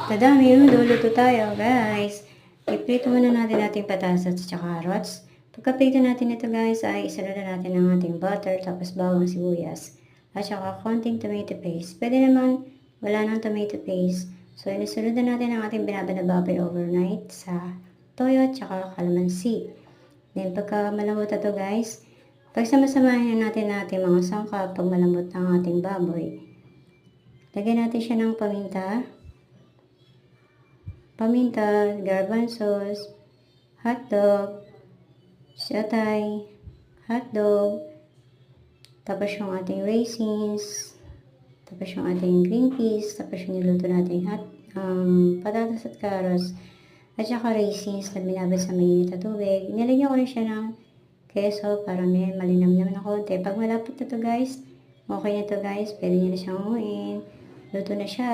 Tada, luluto tayo, guys. Iprito muna natin ating patatas at carrots. Pagka-prito natin ito, guys, ay isunod na natin ang ating butter, tapos bawang sibuyas, at saka konting tomato paste. Pwede naman wala ng tomato paste. So, inisunod na natin ang ating binabanababay overnight sa toyo at saka kalamansi. Then, pagka malambot na to, guys, pagsama-samahin natin natin mga sangkap pag malambot ng ating baboy. Lagyan natin siya ng paminta, garbanzos, hotdog, satay, hotdog, tapos yung ating raisins, tapos yung ating green peas, tapos yung niluto nating patatas at carrots, at saka raisins na binabad sa mainit na tubig. Nilagyan ko rin siya ng keso para may malinamnam na konti. Pag malapit na to, guys, okay na to, guys, pwede nyo na siyang umuin. Luto na siya.